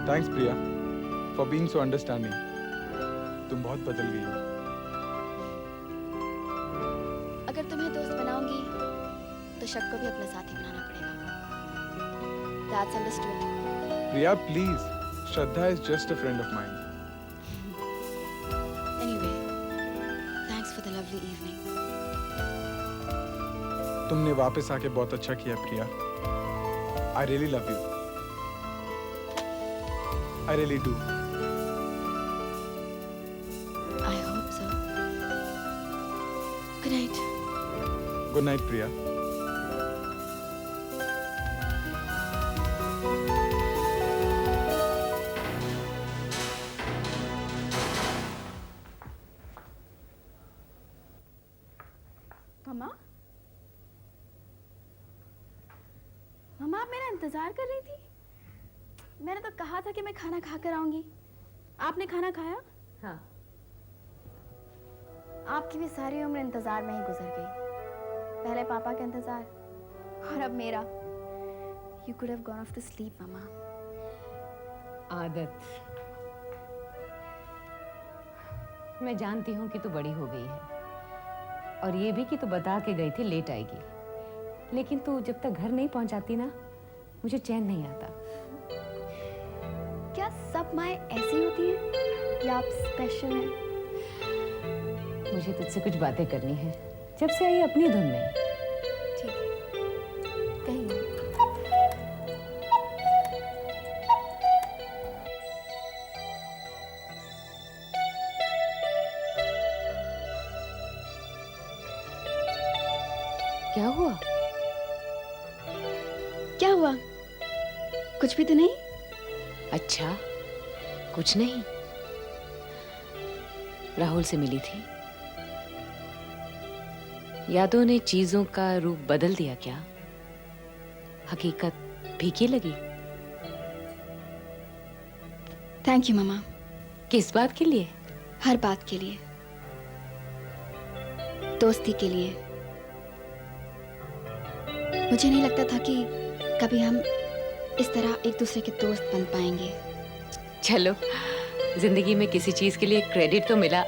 Thanks Priya for being so understanding. तुम बहुत बदल गई हो। अगर तुम्हें दोस्त बनाऊंगी तो शक को भी अपना साथी बनाना पड़ेगा। That's understood. Priya please, Shraddha is just a friend of mine. Anyway, thanks for the lovely evening. तुमने वापस आके बहुत अच्छा किया Priya. I really love you. I really do. I hope so. Good night. Good night Priya. मम्मा? मम्मा आप मेरा इंतजार कर रही थी? मैंने तो कहा था कि मैं खाना खा कर आऊंगी। आपने खाना खाया? हाँ। आपकी भी सारी उम्र इंतजार में ही गुजर गई। पहले पापा का इंतजार और अब मेरा। You could have gone off to sleep, मम्मा। आदत। मैं जानती हूँ कि तू बड़ी हो गई है और ये भी कि तू बता के गई थी लेट आएगी, लेकिन तू जब तक घर नहीं पहुंचाती ना मुझे चैन नहीं आता। क्या सब माएँ ऐसी होती हैं या आप स्पेशल हैं? मुझे तुझसे कुछ बातें करनी है जब से आई अपनी धुन में। ठीक है, कहिए। क्या हुआ? क्या हुआ? कुछ भी तो नहीं? अच्छा, कुछ नहीं। राहुल से मिली थी। यादों ने चीजों का रूप बदल दिया क्या? हकीकत फीकी लगी? थैंक यू मम्मा। किस बात के लिए? हर बात के लिए, दोस्ती के लिए। मुझे नहीं लगता था कि कभी हम इस तरह एक दूसरे के दोस्त बन पाएंगे। चलो, जिंदगी में किसी चीज के लिए क्रेडिट तो मिला।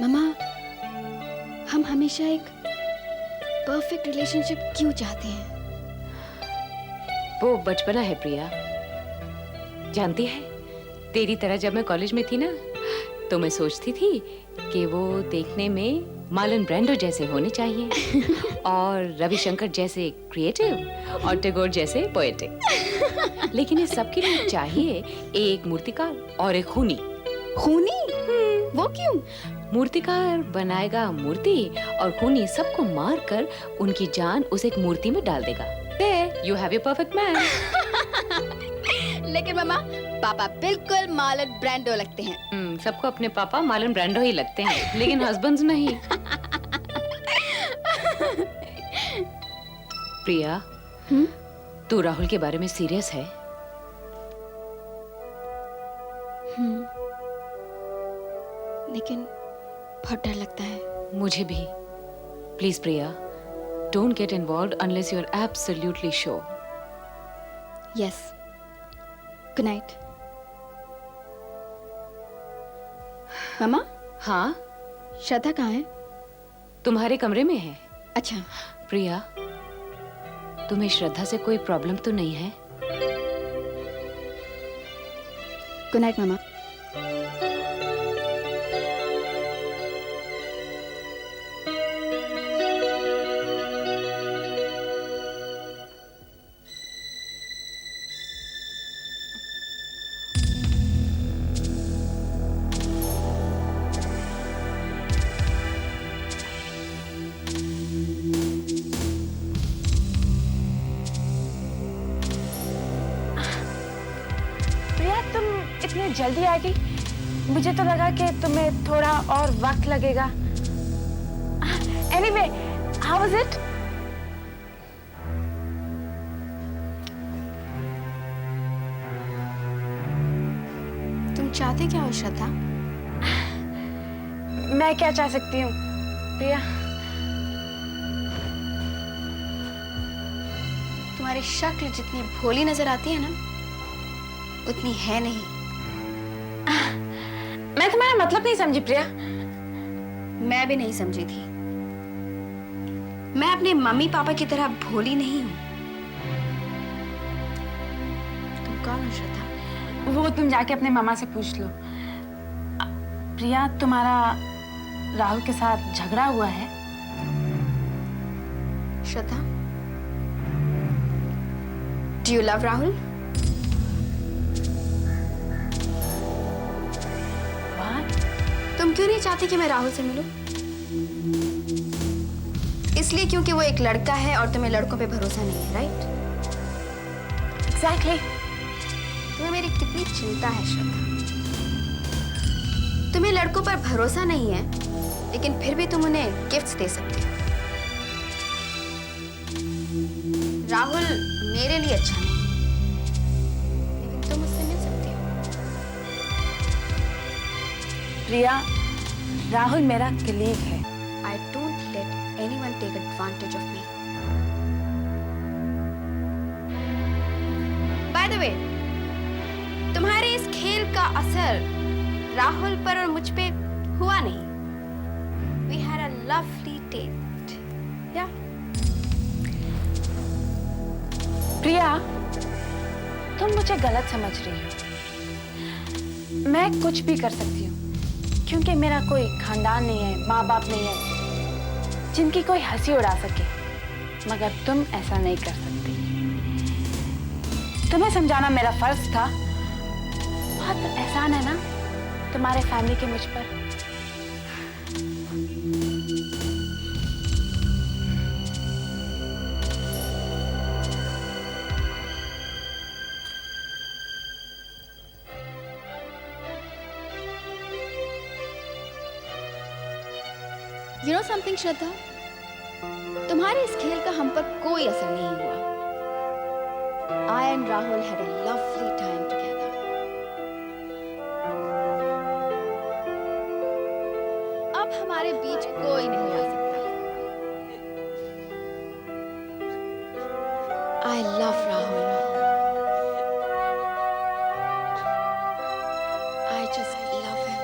मम्मा, हम हमेशा एक परफेक्ट रिलेशनशिप क्यों चाहते हैं? वो बचपना है प्रिया। जानती है, तेरी तरह जब मैं कॉलेज में थी ना तो मैं सोचती थी कि वो देखने में मार्लन ब्रांडो जैसे होने चाहिए और रविशंकर जैसे क्रिएटिव और टैगोर जैसे पोएटिक। लेकिन इस सब के लिए चाहिए एक मूर्तिकार और एक खूनी। खूनी? वो क्यों? मूर्तिकार बनाएगा मूर्ति और खूनी सबको मारकर उनकी जान उस एक मूर्ति में डाल देगा। There, you have your perfect man. लेकिन मम्मा, पापा बिल्कुल मार्लन ब्रांडो लगते हैं। सबको अपने पापा मार्लन ब्रांडो ही लगते हैं, लेकिन हस्बैंड्स नहीं। प्रिया, तू राहुल के बारे में सीरियस है? लेकिन बहुत डर लगता है। मुझे भी। Please Priya, don't get involved unless you're absolutely sure. Yes. Good night. मम्मा? हाँ? श्रद्धा कहाँ है? तुम्हारे कमरे में है। अच्छा। प्रिया, तुम्हें श्रद्धा से कोई प्रॉब्लम तो नहीं है? गुड नाइट मम्मा। इतनी जल्दी आ गई, मुझे तो लगा कि तुम्हें थोड़ा और वक्त लगेगा। Anyway, how was it? तुम चाहते क्या हो श्रद्धा? मैं क्या चाह सकती हूँ प्रिया? तुम्हारी शक्ल जितनी भोली नजर आती है ना, उतनी है नहीं। मैं तुम्हारा मतलब नहीं समझी प्रिया। मैं भी नहीं समझी थी। मैं अपने मम्मी पापा की तरह भोली नहीं हूं। तुम कौन हो श्रद्धा? वो तुम जाके अपने मामा से पूछ लो। प्रिया, तुम्हारा राहुल के साथ झगड़ा हुआ है? Shraddha, do you love Rahul? What? तुम क्यों नहीं चाहती कि मैं राहुल से मिलूं? इसलिए क्योंकि वो एक लड़का है और तुम्हें लड़कों पे भरोसा नहीं है, राइट? Exactly. तुम्हें मेरी कितनी चिंता है श्रद्धा। तुम्हें लड़कों पर भरोसा नहीं है, लेकिन फिर भी तुम उन्हें गिफ्ट्स दे सकते हो। राहुल मेरे लिए अच्छा नहीं, लेकिन तुम मुझसे मिल सकते हो। प्रिया, राहुल मेरा कलीग है। I don't let anyone take advantage of me. By the way, तुम्हारे इस खेल का असर राहुल पर और मुझ पे हुआ नहीं। We had a lovely date. Yeah. प्रिया, तुम मुझे गलत समझ रही हो। मैं कुछ भी कर सकती हूँ, क्योंकि मेरा कोई खानदान नहीं है, माँ बाप नहीं है जिनकी कोई हंसी उड़ा सके। मगर तुम ऐसा नहीं कर सकती। तुम्हें समझाना मेरा फर्ज था। बहुत एहसान है ना तुम्हारे फैमिली के मुझ पर। You know something, श्रद्धा? तुम्हारे इस खेल का हम पर कोई असर नहीं हुआ। I and Rahul had a lovely time together. अब हमारे बीच कोई नहीं आ सकता। I love Rahul. I just love him.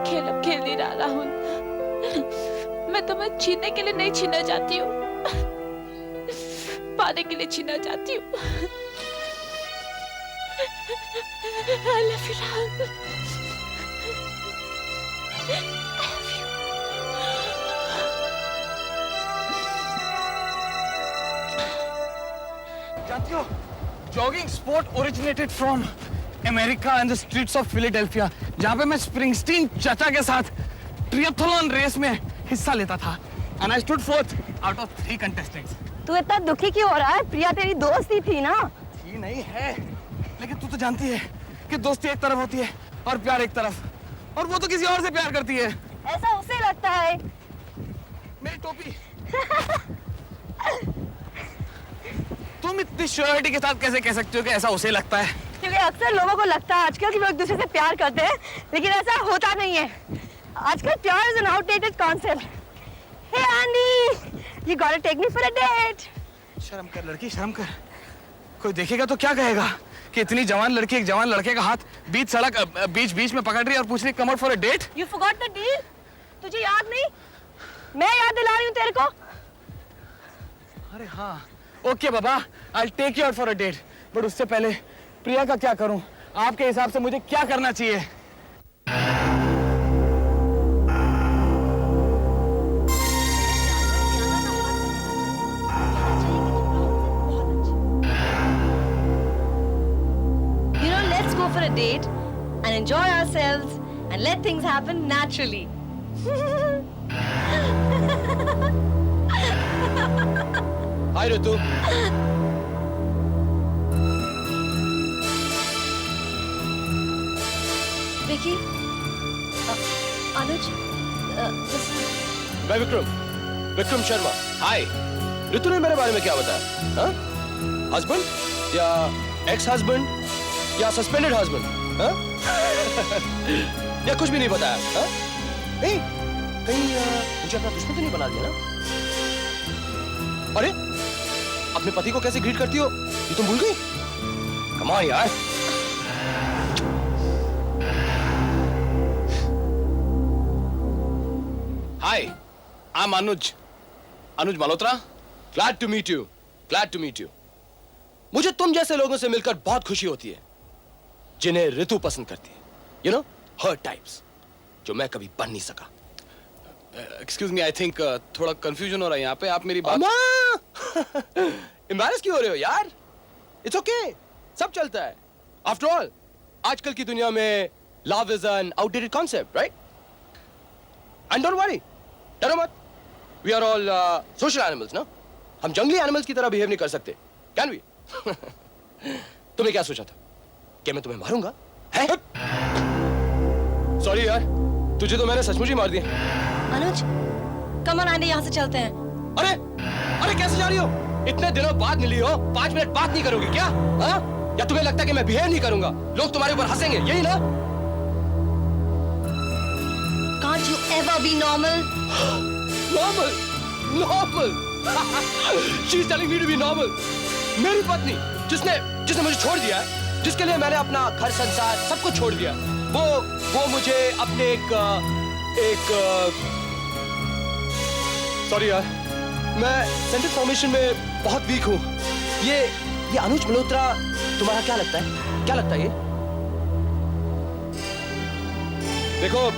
खेल अब खेल नहीं रहा राहुल। मैं तुम्हें छीनने के लिए नहीं छीनना चाहती हूँ, पाने के लिए छीनना चाहती हूँ। I love you, Rahul. जानती हो, jogging sport originated from America and the streets of Philadelphia, जहाँ पे मैं स्प्रिंगस्टीन चाचा के साथ ट्रिएथलॉन रेस में हिस्सा लेता था। And I stood fourth out of 3 contestants. तू इतना दुखी क्यों हो रहा है? प्रिया तेरी दोस्त ही थी ना? थी नहीं है, लेकिन तू तो जानती है कि दोस्ती एक तरफ होती है और प्यार एक तरफ, और वो तो किसी और से प्यार करती है। ऐसा उसे लगता है। मेरी टोपी। तुम इतनी श्योरिटी के साथ कैसे कह सकते हो कि ऐसा उसे लगता है? क्योंकि अक्सर लोगों को लगता है आजकल कि वो एक दूसरे से प्यार करते हैं, लेकिन ऐसा होता नहीं है। आजकल प्यार is an outdated concept. Hey Andy, you got to take me for a date. शर्म कर लड़की, शर्म कर। कोई देखेगा तो क्या कहेगा कि इतनी जवान लड़की एक जवान लड़के का हाथ बीच सड़क बीच में पकड़ रही है और पूछ रही come out for a date. You forgot the deal? तुझे याद नहीं? मैं याद दिला रही हूँ तेरे को। अरे हाँ, ओके बाबा, I take you out for a date, but उससे पहले प्रिया का क्या करूं? आपके हिसाब से मुझे क्या करना चाहिए? You know, let's go for a date and enjoy ourselves and let things happen naturally. हाय ऋतु। मैं विक्रम शर्मा। हाय, ऋतु ने मेरे बारे में क्या बताया? हस्बैंड या एक्स हस्बैंड या सस्पेंडेड हस्बैंड? या कुछ भी नहीं बताया? नहीं, कहीं मुझे अपना दुश्मन तो नहीं बना दिया ना? अरे, अपने पति को कैसे ग्रीट करती हो ये तुम भूल गई? कमाल यार। Hi, I am Anuj Malhotra. Glad to meet you. मुझे तुम जैसे लोगों से मिलकर बहुत खुशी होती है जिन्हें ऋतु पसंद करती है। यू नो, हर टाइप्स, जो मैं कभी बन नहीं सका। एक्सक्यूज मी, आई थिंक थोड़ा कंफ्यूजन हो रहा है यहाँ पे। आप मेरी बात एम्बैरेस क्यों हो रहे हो यार? इट्स ओके, सब चलता है। आफ्टर ऑल, आजकल की दुनिया में love is an outdated concept, right? And don't worry, डरो मत। We are all social animals ना। हम जंगली एनिमल्स की तरह बिहेव नहीं कर सकते, कैन वी? तुमने क्या सोचा था कि मैं तुम्हें मारूंगा? है? सॉरी यार, तुझे तो मैंने सचमुच ही मार दिया। अनुज, कम ऑन आंटी, यहाँ से चलते हैं। अरे कैसे जा रही हो? इतने दिनों बाद मिली हो, 5 मिनट बात नहीं करोगी क्या? हाँ? या तुम्हें लगता है कि मैं बिहेव नहीं करूंगा, लोग तुम्हारे ऊपर हंसेंगे, यही ना? Can't you ever be normal? Normal? She's telling me to be normal. मेरी पत्नी, जिसने मुझे छोड़ दिया है, जिसके लिए मैंने अपना घर संसार सब कुछ छोड़ दिया, वो मुझे अपने एक सॉरी यार, मैं सेंटेंस फॉर्मेशन में बहुत वीक हूँ। ये अनुज मल्होत्रा तुम्हारा क्या लगता है? ये देखो,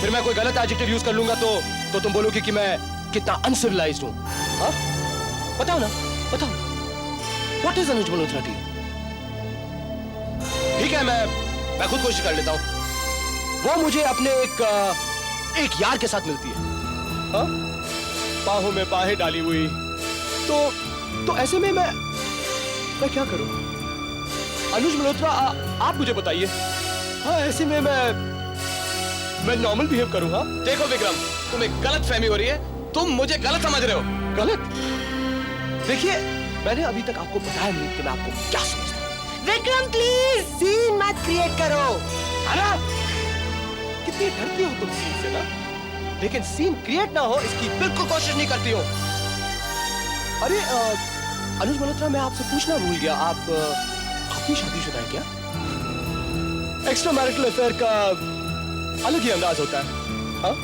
फिर मैं कोई गलत एडजेक्टिव यूज कर लूंगा तो तुम बोलोगे कि मैं कितना अनसिविलाइज्ड हूँ। हाँ, बताओ ना। What is Anuj Malhotra to you? ठीक है, मैं खुद कोशिश कर लेता हूँ। वो मुझे अपने एक यार के साथ मिलती है, हाँ? बाहों में बाहें डाली हुई, तो ऐसे में मैं क्या करूं? अनुज मल्होत्रा, आप मुझे बताइए। हाँ, ऐसे में मैं नॉर्मल बिहेव करूंगा? देखो विक्रम, तुम्हें गलत फहमी हो रही है, तुम मुझे गलत समझ रहे हो। गलत? देखिए, मैंने अभी तक आपको बताया नहीं कि मैं आपको क्या समझता हूं। विक्रम प्लीज, सीन मत क्रिएट करो, है ना? कितनी डरती हो तुम सीन से ना, लेकिन सीन क्रिएट ना हो इसकी बिल्कुल कोशिश नहीं करती हो। अरे अनुज मल्होत्रा, मैं आपसे पूछना भूल गया, आप भी शादीशुदा हैं क्या? एक्स्ट्रा मैरिटल अफेयर का अलग ही अंदाज होता है, हाँ?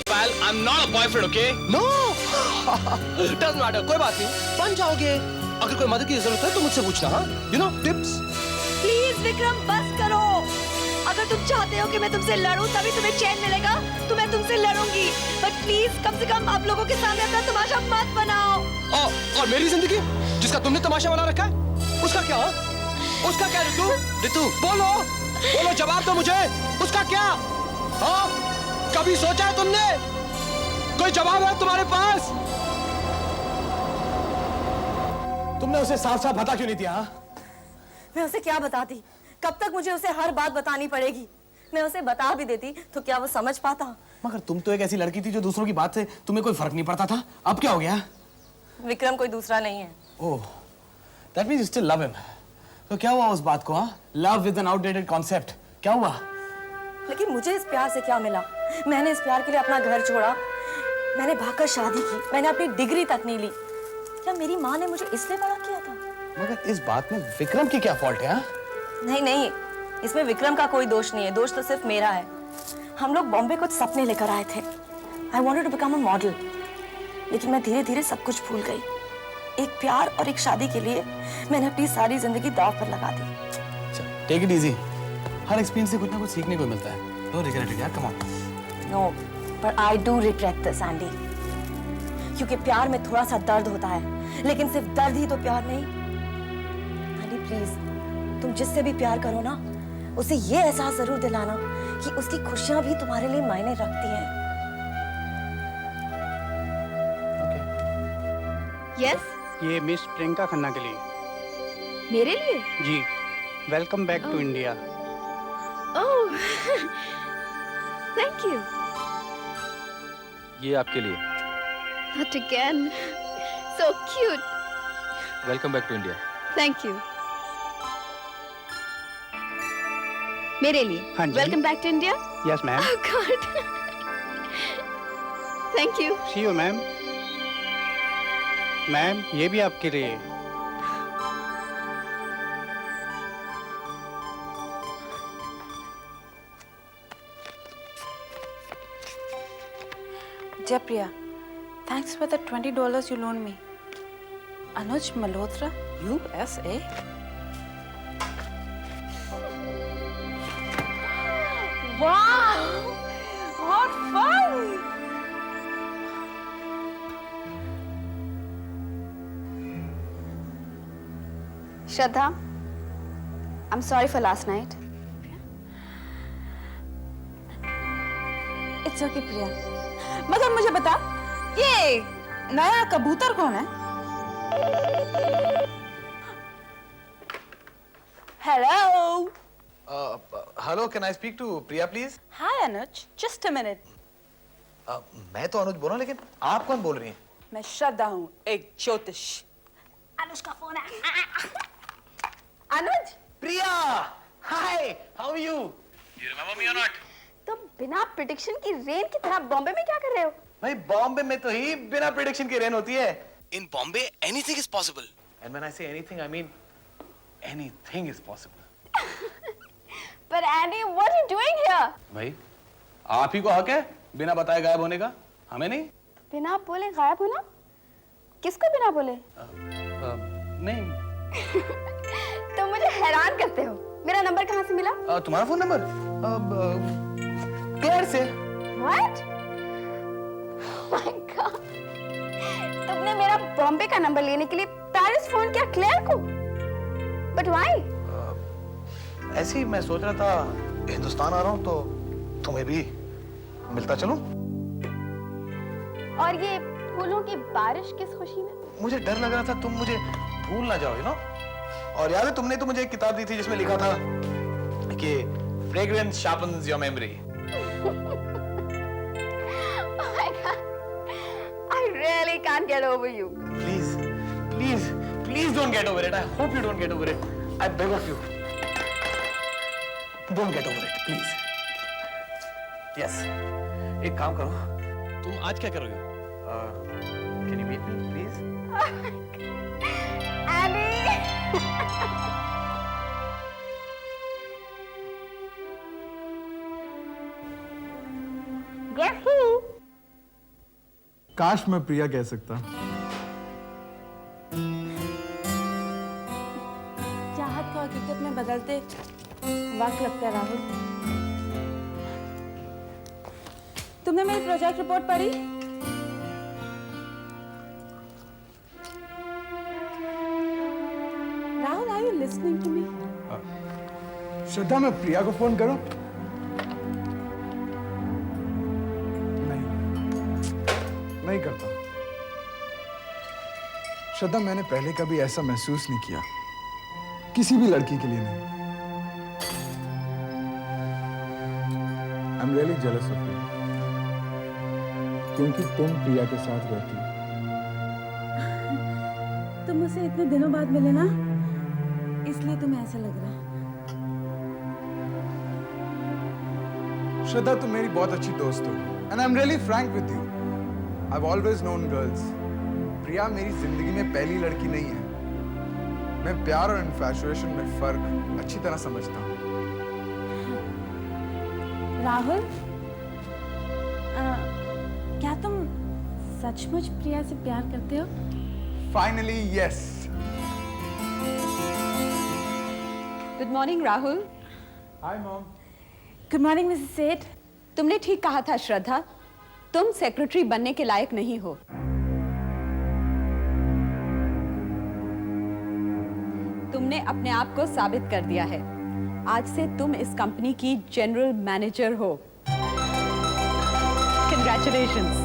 Well, I'm not a boyfriend, okay? No, doesn't matter, कोई बात नहीं, बन जाओगे। अगर कोई मदद की जरूरत है तो मुझसे पूछना, हाँ? You know, tips. Please Vikram बस करो। अगर तुम चाहते हो कि मैं तुमसे लड़ूं तभी तुम्हें चैन मिलेगा तो मैं तुमसे लड़ूंगी, बट प्लीज कम से कम आप लोगों के सामने अपना तमाशा मत बनाओ। और मेरी जिंदगी जिसका तुमने तमाशा बना रखा है, उसका क्या? उसका क्या ऋतु? बोलो, जवाब दो मुझे, उसका क्या? हाँ, कभी सोचा है तुमने? कोई जवाब है तुम्हारे पास? तुमने उसे साफ साफ बता क्यों नहीं दिया? मैं उसे क्या बताती? कब तक मुझे उसे हर बात बतानी पड़ेगी? मैं उसे बता भी देती तो क्या वो समझ पाता? मगर तुम तो एक ऐसी लड़की थी जो दूसरों की बात से तुम्हें कोई फर्क नहीं पड़ता था। अब क्या हो गया? विक्रम कोई दूसरा नहीं है। ओह, that means you still love him. तो क्या हुआ उस बात को? हाँ, love is an outdated concept. क्या हुआ? लेकिन मुझे इस प्यार से क्या मिला? मैंने इस प्यार के लिए अपना घर छोड़ा, मैंने भागकर शादी की, मैंने अपनी डिग्री तक नहीं ली। क्या मेरी माँ ने मुझे इसलिए बड़ा किया था? मगर इस बात में विक्रम की क्या फॉल्ट है? हाँ? नहीं, इसमें विक्रम का कोई दोष नहीं है, दोष तो सिर्फ मेरा है। हम लोग बॉम्बे कुछ सपने लेकर आए थे। I wanted to become a model, लेकिन मैं धीरे धीरे सब कुछ भूल गई। एक प्यार और एक शादी के लिए मैंने अपनी सारी जिंदगी दांव पर लगा दी। टेक इट इजी, हर एक्सपीरियंस से कुछ ना कुछ सीखने को मिलता है। डोंट रिग्रेट इट यार, come on. No, but I do regret this, Andy. क्योंकि प्यार में थोड़ा सा दर्द होता है, लेकिन सिर्फ दर्द ही तो प्यार नहीं। Andy, प्लीज, तुम जिससे भी प्यार करो ना, उसे ये एहसास जरूर दिलाना कि उसकी खुशियां भी तुम्हारे लिए मायने रखती हैं। यस, ये मिस प्रियंका खन्ना के लिए। मेरे लिए? जी, welcome back to India. Oh, thank you. ये आपके लिए। Not again. So cute. Welcome back to India. Thank you. मेरे लिए। हाँ जी। Welcome back to India. Yes ma'am. Oh God. Thank you. See you ma'am. Ma'am ये भी आपके लिए। Japriya, thanks for the $20 you loaned me. Anuj Malhotra, USA. Wow! What fun! Shraddha, I'm sorry for last night. It's okay, Priya. मगर मुझे बता, ये नया कबूतर कौन है? Hello. Hello, can I speak to Priya please? Hi Anuj. Just a minute. मैं तो अनुज बोल रहा हूँ, लेकिन आप कौन बोल रही हैं? मैं श्रद्धा हूँ, एक ज्योतिष। अनुज का फोन है। Anuj, Priya, hi, how are you? You remember me और नॉट? तुम बिना प्रिडिक्शन की रेन की तरह बॉम्बे में क्या कर रहे हो? भाई बॉम्बे में तो ही बिना प्रेडिक्शन की रेन होती है। In Bombay anything is possible, and when I say anything I mean anything is possible. But Andy, what are you doing here? भाई आप ही को हक है बिना बताए गायब होने का, हमें नहीं। बिना बोले गायब होना? किसको बिना बोले? नहीं। तुम मुझे हैरान करते हो। मेरा नंबर कहाँ से मिला? तुम्हारा फोन नंबर? क्लेयर से। What? Oh my God! तुमने मेरा बॉम्बे का नंबर लेने के लिए पेरिस फोन किया क्लेयर को? But why? ऐसे ही मैं सोच रहा था हिंदुस्तान आ रहा हूँ तो तुम्हें भी मिलता चलूं। और ये फूलों की बारिश किस खुशी में? मुझे डर लग रहा था तुम मुझे भूल ना जाओ, यू नो। और याद है तुमने तो मुझे एक किताब दी थी जिसमें लिखा था कि fragrance sharpens your memory. Oh my God! I really can't get over you. Please, please, please don't get over it. I hope you don't get over it. I beg of you. Don't get over it, please. Yes. एक काम करो, तुम आज क्या कर रही हो? Can you meet me, please? Andy! Guess who? काश मैं प्रिया कह सकता। चाहत को हकीकत में बदलते वक्त लगता है राहुल। तुमने मेरी प्रोजेक्ट रिपोर्ट पढ़ी? Rahul, are you listening to me? Shraddha, मैं प्रिया को फोन करूं? नहीं करता। श्रद्धा, मैंने पहले कभी ऐसा महसूस नहीं किया, किसी भी लड़की के लिए नहीं। I'm really jealous of you, क्योंकि तुम प्रिया के साथ रहती हो। तुम मुझसे इतने दिनों बाद मिले ना, इसलिए तुम्हें ऐसा लग रहा है। श्रद्धा, तुम मेरी बहुत अच्छी दोस्त हो, and I'm really frank with you. I've always known girls. प्रिया मेरी जिंदगी में पहली लड़की नहीं है। मैं प्यार और इन्फैचुएशन में फर्क अच्छी तरह समझता हूँ। राहुल, क्या तुम सचमुच प्रिया से प्यार करते हो? Finally, yes. Good morning Rahul. Hi, Mom. Good morning Mrs सेठ। तुमने ठीक कहा था श्रद्धा, तुम सेक्रेटरी बनने के लायक नहीं हो। तुमने अपने आप को साबित कर दिया है। आज से तुम इस कंपनी की जनरल मैनेजर हो। कंग्रेचुलेशंस।